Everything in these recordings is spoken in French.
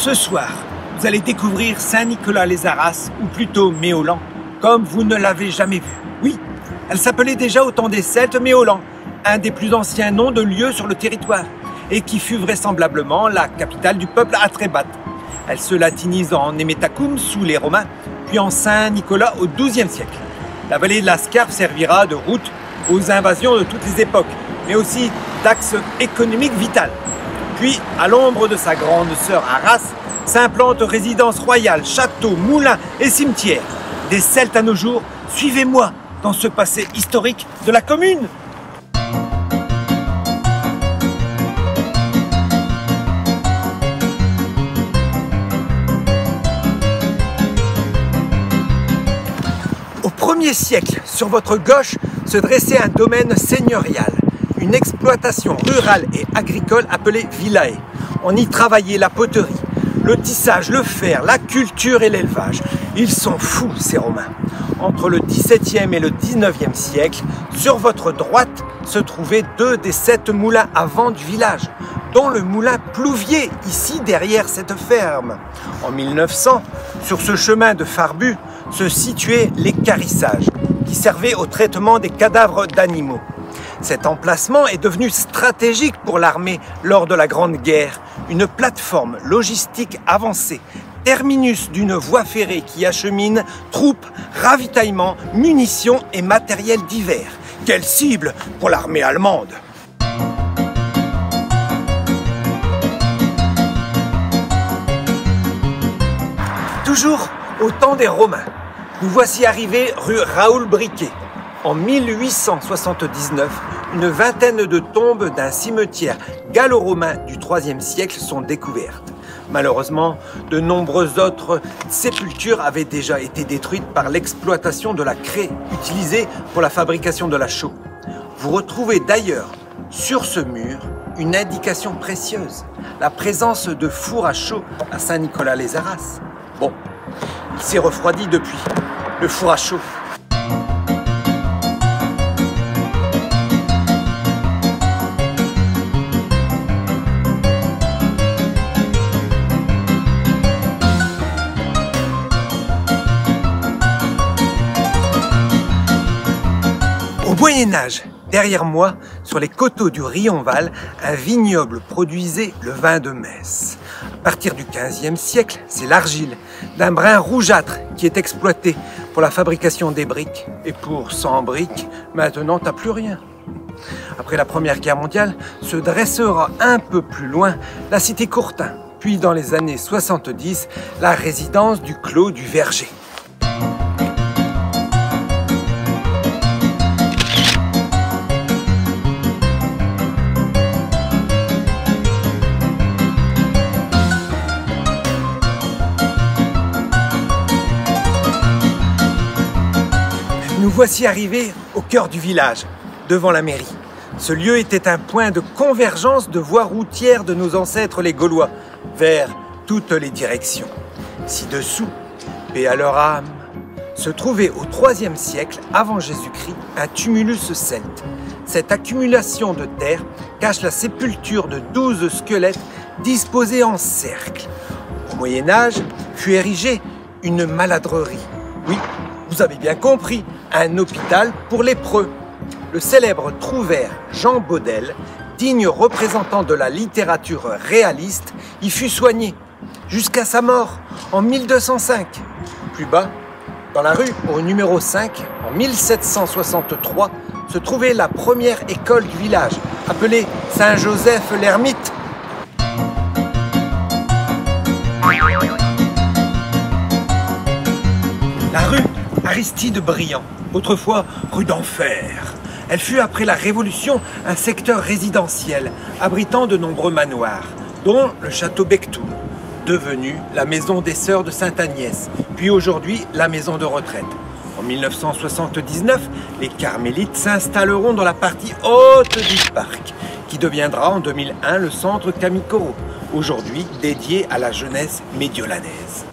Ce soir, vous allez découvrir Saint-Nicolas-les-Arras, ou plutôt Méolan, comme vous ne l'avez jamais vu. Oui, elle s'appelait déjà au temps des Celtes Méolan, un des plus anciens noms de lieux sur le territoire, et qui fut vraisemblablement la capitale du peuple Atrébat. Elle se latinise en Emetacum sous les Romains, puis en Saint-Nicolas au XIIe siècle. La vallée de la Scarpe servira de route aux invasions de toutes les époques, mais aussi d'axe économique vital. Puis, à l'ombre de sa grande sœur Arras, s'implantent résidences royales, châteaux, moulins et cimetières. Des Celtes à nos jours, suivez-moi dans ce passé historique de la commune. Au 1er siècle, sur votre gauche, se dressait un domaine seigneurial, une exploitation rurale et agricole appelée villae. On y travaillait la poterie, le tissage, le fer, la culture et l'élevage. Ils sont fous, ces Romains. Entre le XVIIe et le XIXe siècle, sur votre droite se trouvaient 2 des 7 moulins à vent du village, dont le moulin Plouvier, ici derrière cette ferme. En 1900, sur ce chemin de Farbu, se situaient les carissages, qui servaient au traitement des cadavres d'animaux. Cet emplacement est devenu stratégique pour l'armée lors de la Grande Guerre, une plateforme logistique avancée, terminus d'une voie ferrée qui achemine troupes, ravitaillements, munitions et matériel divers. Quelle cible pour l'armée allemande! Toujours au temps des Romains, nous voici arrivés rue Raoul-Briquet. En 1879, une vingtaine de tombes d'un cimetière gallo-romain du IIIe siècle sont découvertes. Malheureusement, de nombreuses autres sépultures avaient déjà été détruites par l'exploitation de la craie utilisée pour la fabrication de la chaux. Vous retrouvez d'ailleurs sur ce mur une indication précieuse, la présence de fours à chaux à Saint-Nicolas-les-Arras. Bon, il s'est refroidi depuis, le four à chaux. Au Moyen-Âge, derrière moi, sur les coteaux du Rionval, un vignoble produisait le vin de Metz. À partir du XVe siècle, c'est l'argile, d'un brun rougeâtre, qui est exploité pour la fabrication des briques. Et pour 100 briques, maintenant, t'as plus rien. Après la Première Guerre mondiale, se dressera un peu plus loin la cité Courtin. Puis dans les années 70, la résidence du Clos du Verger. Nous voici arrivés au cœur du village, devant la mairie. Ce lieu était un point de convergence de voies routières de nos ancêtres les Gaulois, vers toutes les directions. Ci-dessous, paix à leur âme, se trouvait au IIIe siècle avant Jésus-Christ un tumulus celte. Cette accumulation de terre cache la sépulture de 12 squelettes disposés en cercle. Au Moyen-Âge fut érigée une maladrerie. Oui, vous avez bien compris, un hôpital pour lépreux. Le célèbre trouvère Jean Baudel, digne représentant de la littérature réaliste, y fut soigné, jusqu'à sa mort en 1205. Plus bas, dans la rue au numéro 5, en 1763, se trouvait la première école du village, appelée Saint-Joseph l'Ermite. La rue Aristide Briand, autrefois rue d'Enfer. Elle fut après la Révolution un secteur résidentiel, abritant de nombreux manoirs, dont le château Bectoul, devenu la maison des Sœurs de Sainte-Agnès, puis aujourd'hui la maison de retraite. En 1979, les Carmélites s'installeront dans la partie haute du parc, qui deviendra en 2001 le centre Camicoro, aujourd'hui dédié à la jeunesse médiolanaise.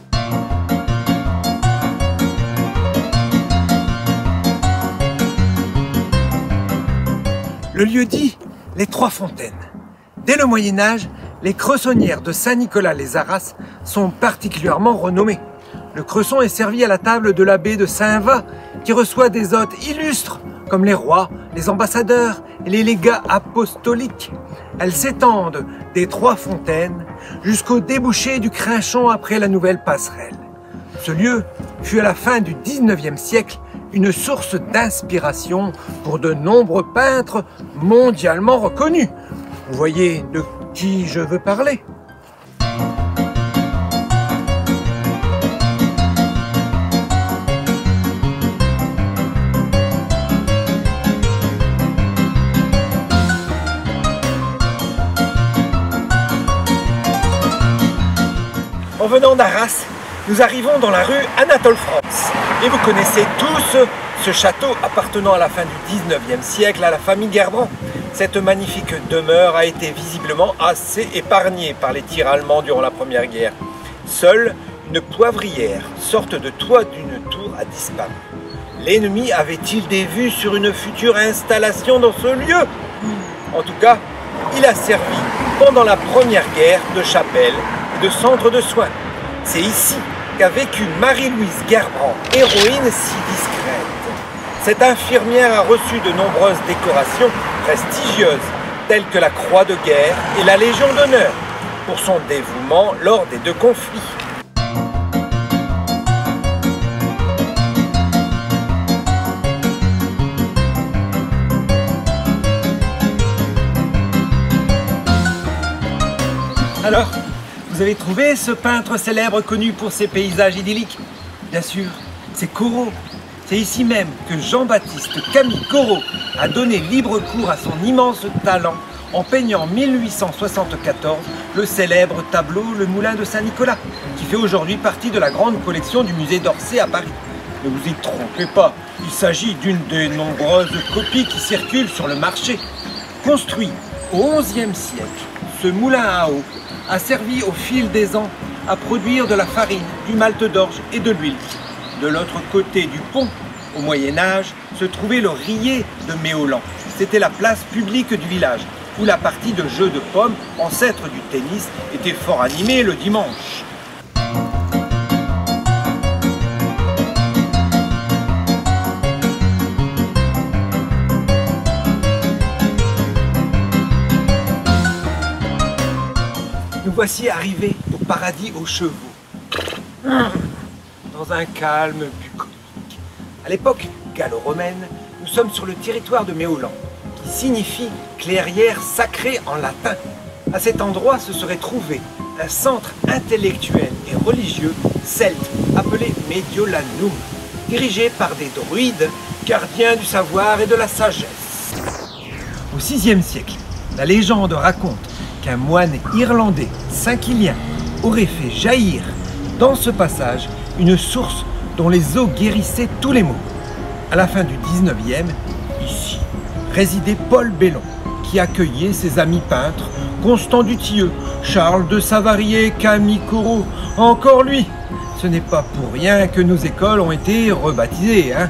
Le lieu dit les Trois Fontaines. Dès le Moyen-Âge, Les cressonnières de Saint-Nicolas-les-Arras sont particulièrement renommées. Le cresson est servi à la table de l'abbé de Saint-Va, qui reçoit des hôtes illustres, comme les rois, les ambassadeurs et les légats apostoliques. Elles s'étendent des Trois Fontaines jusqu'au débouché du Crinchon après la nouvelle passerelle. Ce lieu fut à la fin du XIXe siècle une source d'inspiration pour de nombreux peintres mondialement reconnus. Vous voyez de qui je veux parler? En venant d'Arras, nous arrivons dans la rue Anatole-France. Et vous connaissez tous ce château appartenant à la fin du XIXe siècle à la famille Gerbrand. Cette magnifique demeure a été visiblement assez épargnée par les tirs allemands durant la Première Guerre. Seule une poivrière, sorte de toit d'une tour, a disparu. L'ennemi avait-il des vues sur une future installation dans ce lieu? En tout cas, il a servi pendant la Première Guerre de chapelle et de centre de soins. C'est ici qu'a vécu Marie-Louise Gerbrand, héroïne si discrète. Cette infirmière a reçu de nombreuses décorations prestigieuses, telles que la Croix de guerre et la Légion d'honneur, pour son dévouement lors des deux conflits. Alors, vous avez trouvé ce peintre célèbre connu pour ses paysages idylliques? Bien sûr, c'est Corot. C'est ici même que Jean-Baptiste Camille Corot a donné libre cours à son immense talent en peignant en 1874 le célèbre tableau Le Moulin de Saint-Nicolas, qui fait aujourd'hui partie de la grande collection du musée d'Orsay à Paris. Ne vous y trompez pas, il s'agit d'une des nombreuses copies qui circulent sur le marché. Construit au XIe siècle, ce moulin à eau a servi au fil des ans à produire de la farine, du malt d'orge et de l'huile. De l'autre côté du pont, au Moyen-Âge, se trouvait le Riet de Méaulan. C'était la place publique du village, où la partie de jeu de pommes, ancêtre du tennis, était fort animée le dimanche. Nous voici arrivés au paradis aux chevaux, dans un calme bucolique. À l'époque gallo-romaine, nous sommes sur le territoire de Méaulan, qui signifie clairière sacrée en latin. À cet endroit se serait trouvé un centre intellectuel et religieux celte appelé Mediolanum, dirigé par des druides, gardiens du savoir et de la sagesse. Au VIe siècle, la légende raconte qu'un moine irlandais, Saint Kilian, aurait fait jaillir dans ce passage une source dont les eaux guérissaient tous les maux. À la fin du XIXe, ici, résidait Paul Bellon, qui accueillait ses amis peintres, Constant Dutilleux, Charles de Savarié, Camille Corot, encore lui. Ce n'est pas pour rien que nos écoles ont été rebaptisées, hein.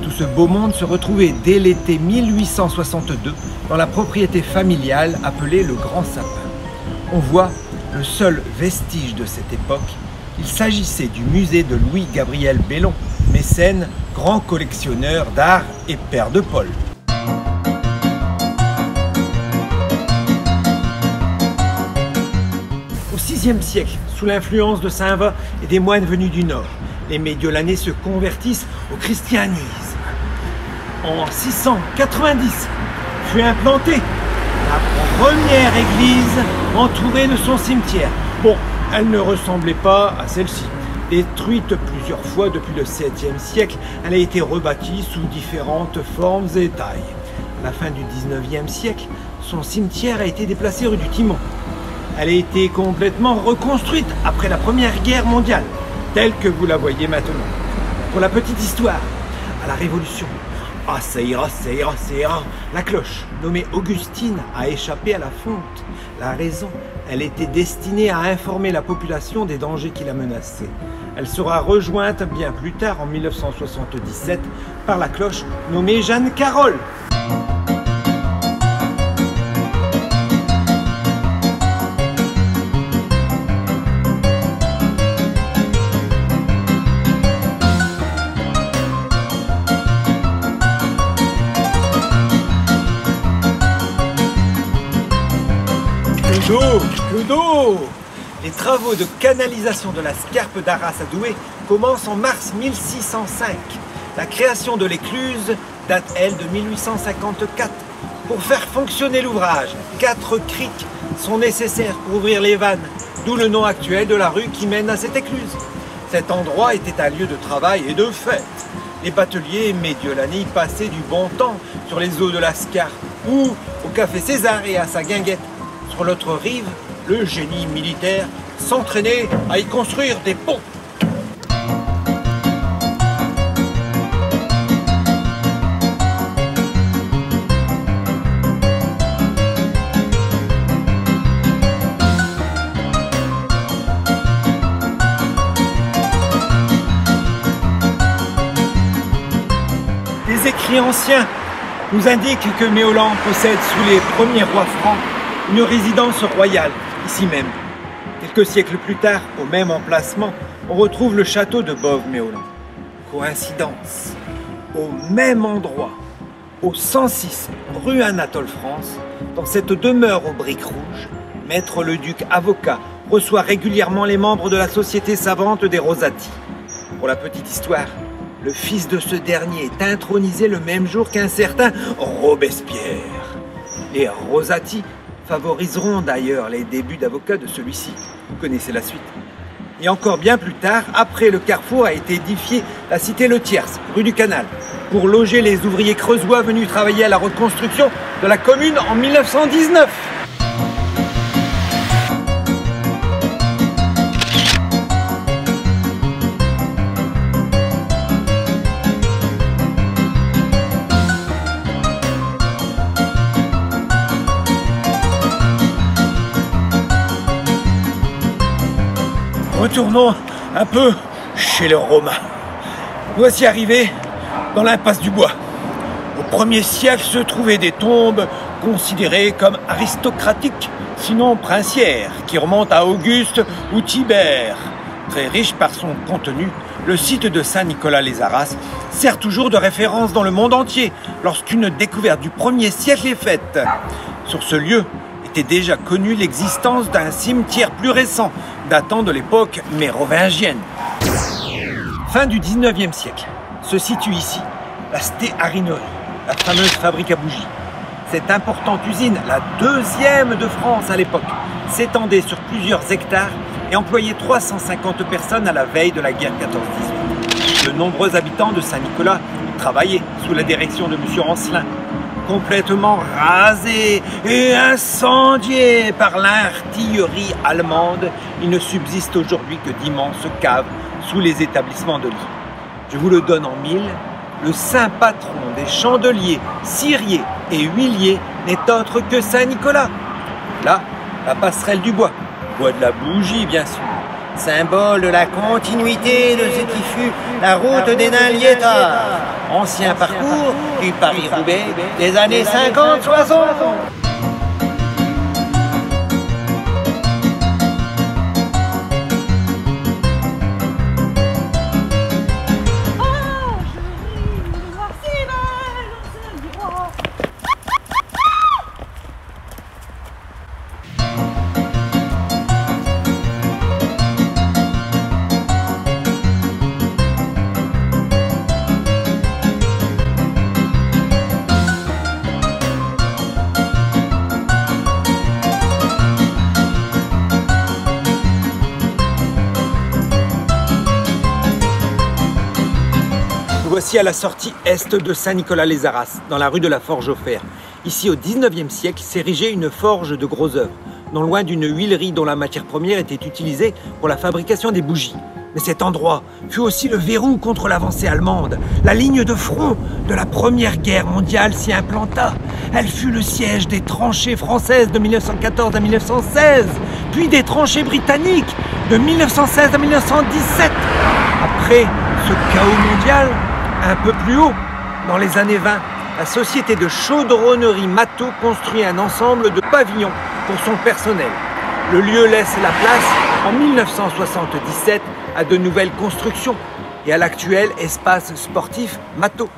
Tout ce beau monde se retrouvait dès l'été 1862 dans la propriété familiale appelée le Grand Sapin. On voit le seul vestige de cette époque. Il s'agissait du musée de Louis-Gabriel Bellon, mécène, grand collectionneur d'art et père de Paul. Au VIe siècle, sous l'influence de Saint-Va et des moines venus du Nord, les Médiolanais se convertissent au christianisme. En 690 fut implantée la première église entourée de son cimetière. Bon, elle ne ressemblait pas à celle-ci. Détruite plusieurs fois depuis le 7e siècle, elle a été rebâtie sous différentes formes et tailles. À la fin du 19e siècle, son cimetière a été déplacé rue du Timon. Elle a été complètement reconstruite après la Première Guerre mondiale, telle que vous la voyez maintenant. Pour la petite histoire, à la Révolution, ah ça ira, ça ira, ça ira, la cloche, nommée Augustine, a échappé à la fonte. La raison, elle était destinée à informer la population des dangers qui la menaçaient. Elle sera rejointe bien plus tard, en 1977, par la cloche nommée Jeanne Carole. Que d'eau! Les travaux de canalisation de la Scarpe d'Arras à Douai commencent en mars 1605. La création de l'écluse date, elle, de 1854. Pour faire fonctionner l'ouvrage, 4 criques sont nécessaires pour ouvrir les vannes, d'où le nom actuel de la rue qui mène à cette écluse. Cet endroit était un lieu de travail et de fête. Les bateliers Médiolani passaient du bon temps sur les eaux de la Scarpe ou au café César et à sa guinguette. Sur l'autre rive, le génie militaire s'entraînait à y construire des ponts. Les écrits anciens nous indiquent que Méolan possède sous les premiers rois francs une résidence royale, ici même. Quelques siècles plus tard, au même emplacement, on retrouve le château de Boves-Méolan. Coïncidence, au même endroit, au 106 rue Anatole France, dans cette demeure aux briques rouges, Maître Leduc, avocat, reçoit régulièrement les membres de la société savante des Rosati. Pour la petite histoire, le fils de ce dernier est intronisé le même jour qu'un certain Robespierre. Les Rosati favoriseront d'ailleurs les débuts d'avocat de celui-ci. Vous connaissez la suite. Et encore bien plus tard, après le carrefour, a été édifiée la cité Le Thiers, rue du Canal, pour loger les ouvriers creusois venus travailler à la reconstruction de la commune en 1919. Retournons un peu chez les Romains. Voici arrivés dans l'impasse du Bois. Au 1er siècle se trouvaient des tombes considérées comme aristocratiques, sinon princières, qui remontent à Auguste ou Tibère. Très riche par son contenu, le site de Saint-Nicolas-les-Arras sert toujours de référence dans le monde entier lorsqu'une découverte du 1er siècle est faite. Sur ce lieu était déjà connue l'existence d'un cimetière plus récent, datant de l'époque mérovingienne. Fin du 19e siècle, se situe ici la stéharinerie, la fameuse fabrique à bougies. Cette importante usine, la deuxième de France à l'époque, s'étendait sur plusieurs hectares et employait 350 personnes à la veille de la guerre 14-18. De nombreux habitants de Saint-Nicolas travaillaient sous la direction de M. Ancelin, complètement rasé et incendié par l'artillerie allemande. Il ne subsiste aujourd'hui que d'immenses caves sous les établissements de lit. Je vous le donne en mille, le saint patron des chandeliers, ciriers et huiliers n'est autre que Saint-Nicolas. Là, la passerelle du bois, bois de la bougie bien sûr, symbole de la continuité de ce qui fut la route des nains liétards. Ancien parcours du Paris-Roubaix des années 50-60. Voici à la sortie est de Saint-Nicolas-les-Arras, dans la rue de la Forge aux Fers. Ici, au 19e siècle, s'érigeait une forge de gros œuvre, non loin d'une huilerie dont la matière première était utilisée pour la fabrication des bougies. Mais cet endroit fut aussi le verrou contre l'avancée allemande. La ligne de front de la Première Guerre mondiale s'y implanta. Elle fut le siège des tranchées françaises de 1914 à 1916, puis des tranchées britanniques de 1916 à 1917. Après ce chaos mondial, un peu plus haut, dans les années 20, la société de chaudronnerie Matot construit un ensemble de pavillons pour son personnel. Le lieu laisse la place, en 1977, à de nouvelles constructions et à l'actuel espace sportif Matot.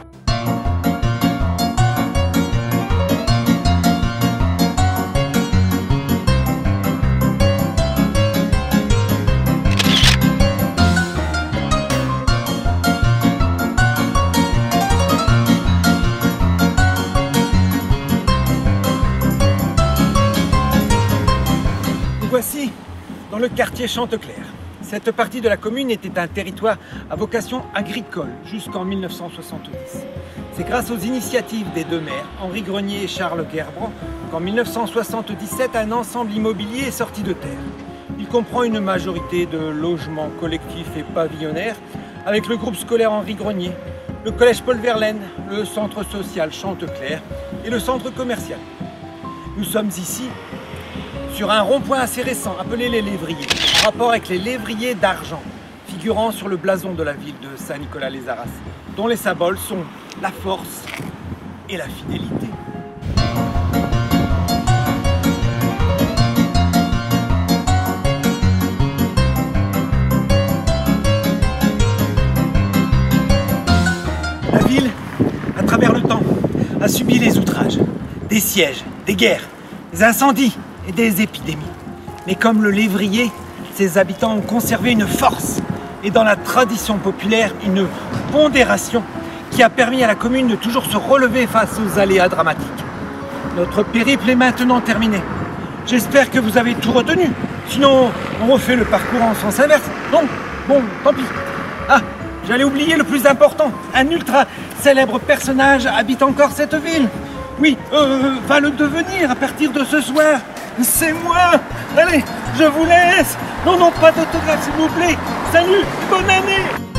quartier Chanteclair. Cette partie de la commune était un territoire à vocation agricole jusqu'en 1970. C'est grâce aux initiatives des deux maires, Henri Grenier et Charles Gerbrand, qu'en 1977, un ensemble immobilier est sorti de terre. Il comprend une majorité de logements collectifs et pavillonnaires avec le groupe scolaire Henri Grenier, le collège Paul Verlaine, le centre social Chanteclair et le centre commercial. Nous sommes ici sur un rond-point assez récent appelé les Lévriers, en rapport avec les lévriers d'argent, figurant sur le blason de la ville de Saint-Nicolas-les-Arras, dont les symboles sont la force et la fidélité. La ville, à travers le temps, a subi les outrages, des sièges, des guerres, des incendies et des épidémies. Mais comme le lévrier, ses habitants ont conservé une force et dans la tradition populaire, une pondération qui a permis à la commune de toujours se relever face aux aléas dramatiques. Notre périple est maintenant terminé. J'espère que vous avez tout retenu. Sinon, on refait le parcours en sens inverse. Non, bon, tant pis. Ah, j'allais oublier le plus important. Un ultra célèbre personnage habite encore cette ville. Oui, va le devenir à partir de ce soir. C'est moi. Allez, je vous laisse. Non, pas d'autographe s'il vous plaît. Salut, bonne année.